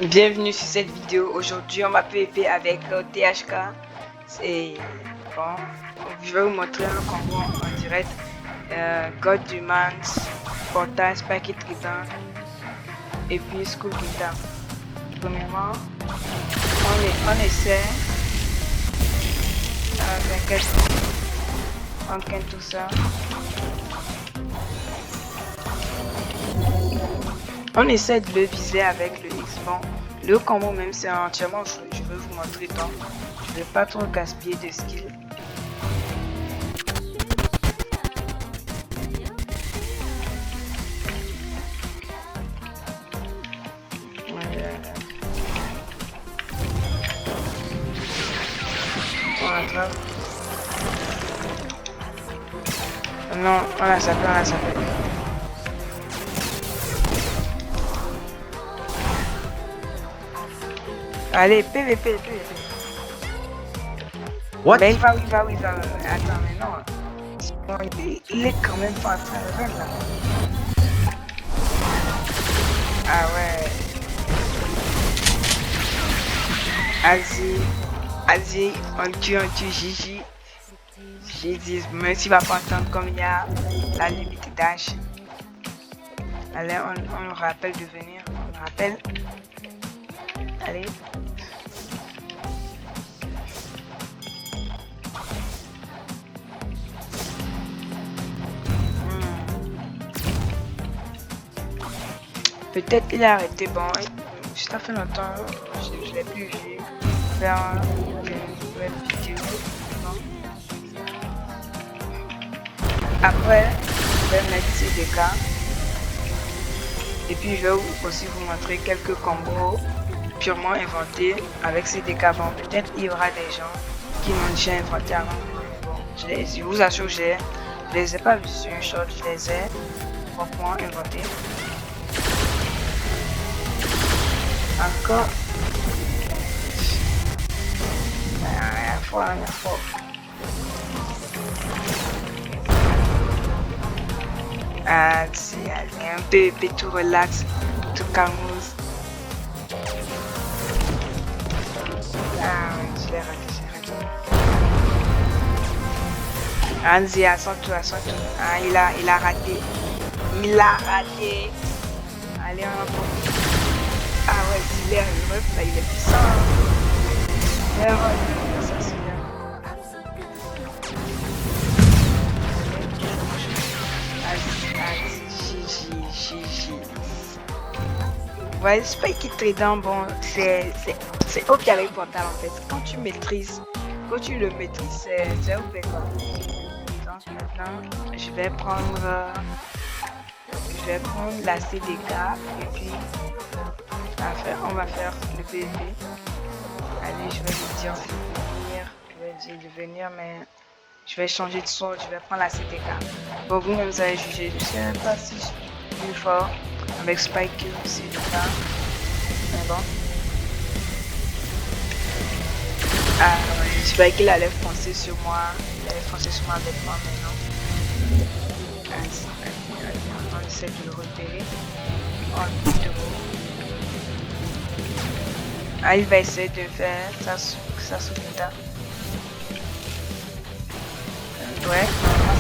Bienvenue sur cette vidéo. Aujourd'hui on va PvP avec THK. C'est bon. Je vais vous montrer un combo en direct. God Demands, Portal, Spike Trident et puis School Guitar. Premièrement, on essaie. T'inquiète, on gagne tout ça. On essaie de le viser avec le X. Bon, le combo même c'est entièrement je veux vous montrer, donc je vais pas trop gaspiller de skills. On attrape. Non, on l'a sapé, on l'a sapé. Allez, PVP, PVP. What? Mais il va. Attends, mais non. Bon, il est quand même pas en train de run là. Ah ouais. Vas-y, on tue, Gigi. J'ai dit, même s'il va pas entendre comme il y a la limite d'âge. Allez, on le rappelle de venir. On le rappelle. Allez. Peut-être il a arrêté. Bon, ça fait longtemps. Je l'ai plus vu faire une nouvelle vidéo. Bon. Après, je vais mettre CDK. Et puis je vais aussi vous montrer quelques combos purement inventés avec CDK. Bon, peut-être il y aura des gens qui m'ont déjà inventé avant. Bon, je vous assure, je les ai pas vus sur une short, je les ai proprement inventés. Encore. La fois. Ah, c'est un peu tout relax, tout calme. Ah, je l'ai raté. Anzi, assois-toi. Ah, il a raté. Allez, on va. Ah ouais, il est puissant. Ça c'est bien. Gigi. Ouais, Spike Trident, bon, c'est ok avec Portal en fait. Quand tu le maîtrises, c'est ok quoi. Donc maintenant, je vais prendre la CDK et puis on va faire le PvP. Allez, je vais lui dire de venir, mais je vais changer de son, je vais prendre la CTK. Bon, vous-même vous allez juger, je sais pas si je suis plus fort avec Spike ou CTK. Mais bon. Ah ouais, Spike il allait foncer sur moi. Avec moi maintenant. On essaie de le repérer. Ah, il va essayer de faire ça sous l'état. Ouais,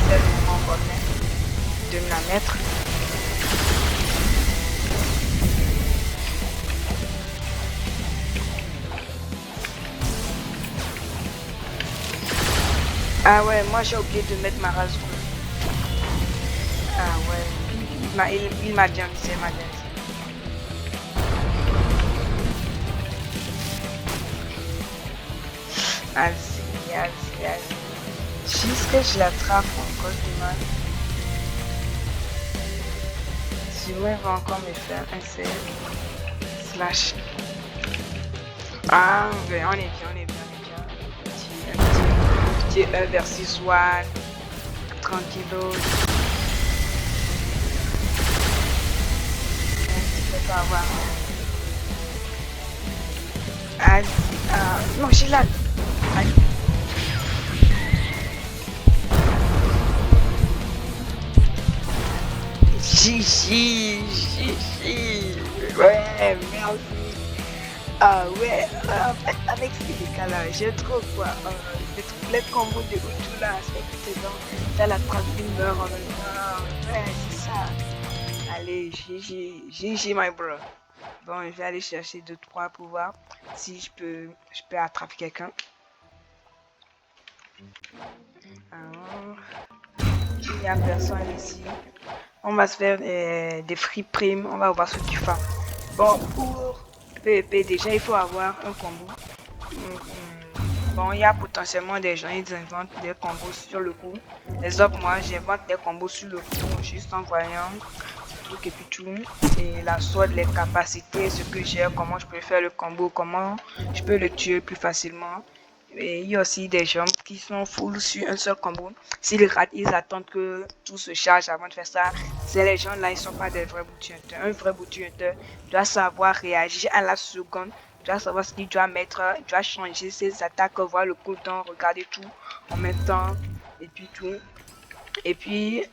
c'est le moment qu'on est de me la mettre. Ah ouais, moi j'ai oublié de mettre ma race rouge. Ah ouais, il m'a bien visé, Vas-y. Jusque je l'attrape encore du mal. Sinon il va encore me faire un CL slash. Ah ouais, on est bien. Petit 1 versus 1. Tranquillo. Tu peux pas avoir. Non, j'ai là. Gigi. Ouais, merci. Ah ouais, en fait, avec ces cas-là, j'ai trop quoi. Les combos de Utu là, c'est que t'es dans la trappe, il meurt en même temps. Ouais, c'est ça. Allez, GG, my bro. Bon, je vais aller chercher 2-3 pour voir si je peux attraper quelqu'un. Alors, il n'y a personne ici. On va se faire des free primes. On va voir ce qu'il fait. Bon, pour PvP, déjà, il faut avoir un combo. Bon, il y a potentiellement des gens, ils inventent des combos sur le coup. Les autres, moi, j'invente des combos sur le coup, juste en voyant ce truc et puis tout. Et la sorte, les capacités, ce que j'ai, comment je peux faire le combo, comment je peux le tuer plus facilement. Et il y a aussi des gens qui sont full sur un seul combo. S'ils ratent, ils attendent que tout se charge avant de faire ça. C'est les gens là, ils sont pas des vrais bounty hunters. Un vrai bounty hunter doit savoir réagir à la seconde. Tu dois savoir ce qu'il doit mettre, tu dois changer ses attaques, voir le cooldown, regarder tout en même temps, et puis tout. Et puis,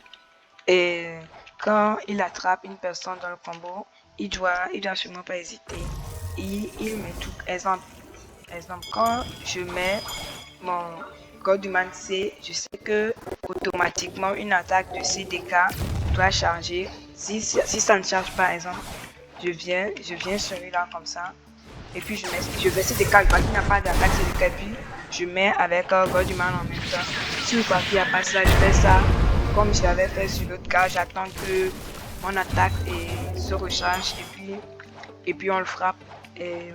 et quand il attrape une personne dans le combo, il doit sûrement pas hésiter. Il met tout. Exemple, quand je mets mon Godman C, je sais que automatiquement une attaque de CDK doit charger. Si ça ne charge pas, exemple, je viens celui-là comme ça. Et puis je vais CDK, je vois qu'il n'y a pas d'attaque CDK, puis je mets avec Godman en même temps. Si je vois qu'il n'y a pas ça, je fais ça comme je l'avais fait sur l'autre cas. J'attends que mon attaque se recharge et puis on le frappe. Et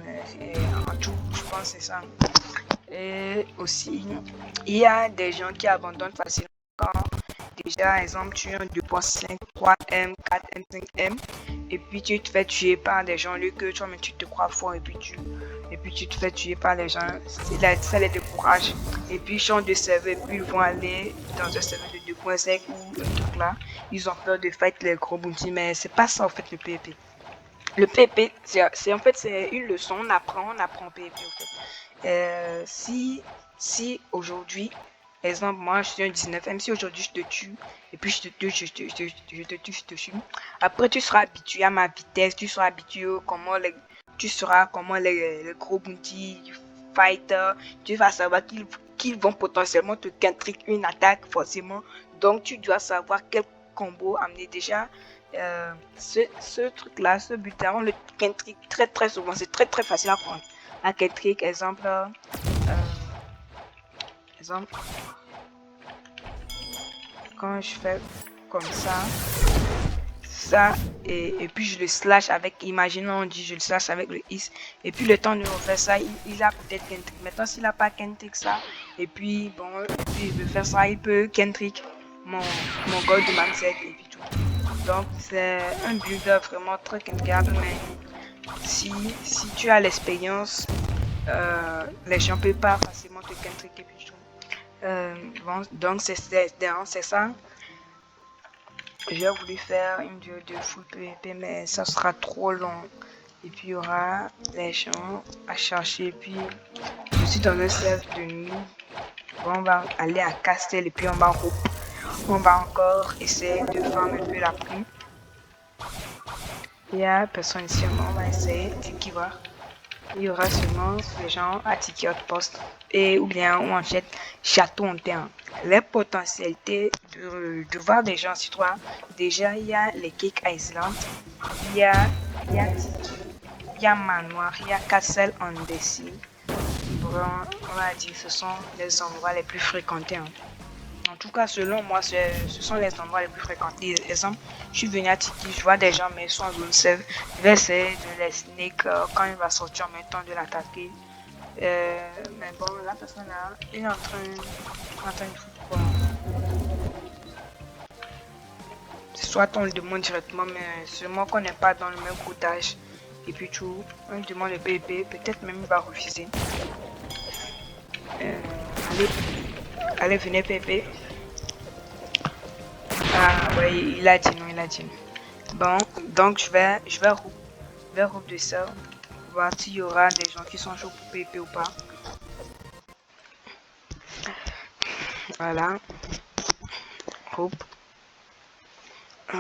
en tout, je pense que c'est ça. Et aussi, il y a des gens qui abandonnent facilement quand déjà, par exemple, tu as un 2.5, 3M, 4M, 5M, et puis tu te fais tuer par des gens, lieu que toi-même tu te crois fort, et puis tu te fais tuer par les gens, ça les décourage. Et puis ils changent de serveur, et puis ils vont aller dans un serveur de 2.5 ou un truc là. Ils ont peur de fight les gros bounty, mais c'est pas ça en fait le PvP. Le PvP, en fait c'est une leçon, on apprend PvP en fait. Si aujourd'hui, exemple, moi je suis un 19M, si aujourd'hui je te tue, et puis je te tue, je te tue, après tu seras habitué à ma vitesse, tu seras habitué tu sauras comment les gros bounty fighter, tu vas savoir qu'ils vont potentiellement te counter une attaque forcément, donc tu dois savoir quel combo amener déjà. Ce truc là, ce but là, on le counter très très souvent, c'est très très facile à prendre. À quel trick, exemple, quand je fais comme ça, et puis je le slash avec, imaginons on dit je le slash avec le is, et puis le temps de refaire ça, il a peut-être Kentrick. Maintenant s'il a pas Kentrick ça, et puis bon, et puis il veut faire ça, il peut Kentrick mon gold de mindset et puis tout. Donc c'est un builder vraiment très Kentrickable, mais si tu as l'expérience, les gens ne peuvent pas facilement te Kentrick et puis tout. Bon, donc c'est ça. J'ai voulu faire une vidéo de full PvP, mais ça sera trop long. Et puis il y aura les gens à chercher. Et puis je suis dans le serve de nuit. Bon, on va aller à Castel et puis on va encore essayer de faire un peu la prime. Il y a personne ici, on va essayer de voir. Il y aura seulement les gens à ticket poste et ou bien on achète château en terre. Les potentialités de voir des gens sur toi. Déjà, il y a les Cake Island, il y a, il y a, il y a Manoir, il y a Castle on Desi. Bon, on va dire ce sont les endroits les plus fréquentés. Hein. En tout cas, selon moi, ce sont les endroits les plus fréquentés. Exemple, je suis venu à Tiki, je vois des gens, mais ils sont en zone save. Je vais essayer de les sneak quand il va sortir en même temps de l'attaquer. Mais bon, la personne là, il est en train de foutre quoi. Soit on le demande directement, mais seulement qu'on n'est pas dans le même codage. Et puis tout, on demande le PvP, peut-être même il va refuser. Allez, venez PvP. Ah ouais, il a dit non, il a dit non. Bon, donc je vais groupe de ça, voir s'il y aura des gens qui sont chauds pour PvP ou pas. Voilà, groupe.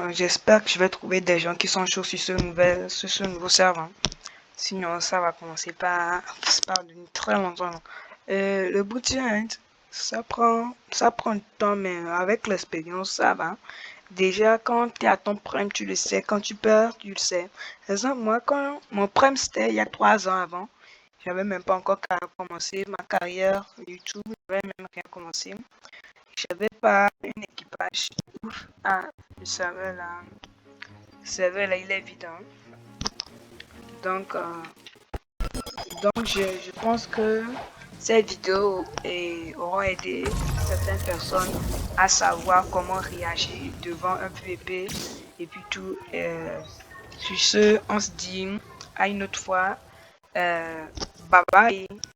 J'espère que je vais trouver des gens qui sont chauds sur ce nouveau serveur. Sinon, ça va commencer par donner très longtemps. Le bootcamp, ça prend du temps, mais avec l'expérience, ça va. Déjà, quand tu es à ton prime, tu le sais. Quand tu perds, tu le sais. Par exemple, moi, quand mon prime, c'était il y a 3 ans avant, j'avais même pas encore commencé ma carrière YouTube, j'avais même rien commencé. J'avais pas un équipage ouf. Ah, le serveur là, il est vide, hein. Donc, je pense que ces vidéos auront aidé certaines personnes à savoir comment réagir devant un PVP et puis tout. Sur ce, on se dit à une autre fois. Bye bye.